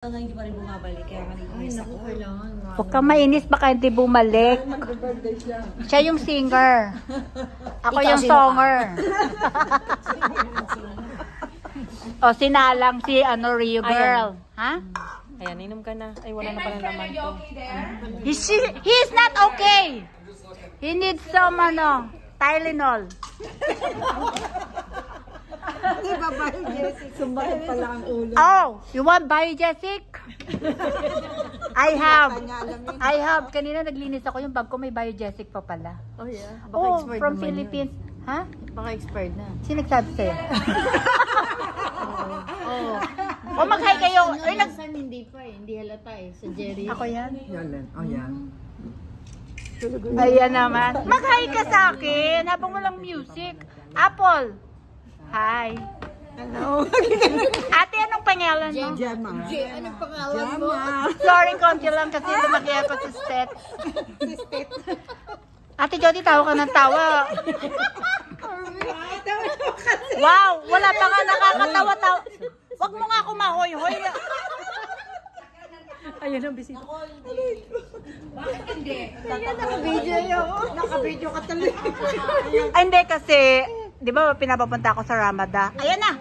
Hindi pa rin bumabalik, kaya maninis ako. Huwag kang mainis, baka hindi bumalik. Siya yung singer. Ako yung songer. O, sinalang si Rio Girl. Ha? Ayan, inom ka na. Ay, wala na pala naman to. He's not okay. He needs some, Tylenol. Di ba Biogesic? Sumbakit pala ang ulo. Oh, you want Biogesic? I have. Kanina naglinis ako yung bag ko, may Biogesic pa pala. Oh yeah? Oh, from Philippines. Ha? Baka expired na. Sino nagsabi sa'yo? O mag-hi kayo. Ay, Hindi pa eh. Hindi halata eh. Sa Jerry. Ako yan? Yan. Oh yan. Ayan naman. Mag-hi ka sa akin. Habang walang music. Apple. Hi. Hello. Ate, anong pangalan mo? Gemma. Anong pangalan mo? Sorry, konti lang kasi lumaki ako sa stet. Ate Jody, tawa ka ng tawa. Wow, wala pa nga nakakatawa-tawa. Wag mo nga ako mahoy-hoy. Ayan ang bisita. Bakit hindi? Naka-video yun. Naka-video ka talaga. Ay, hindi kasi, di ba pinapapunta ako sa Ramada? Ayan na!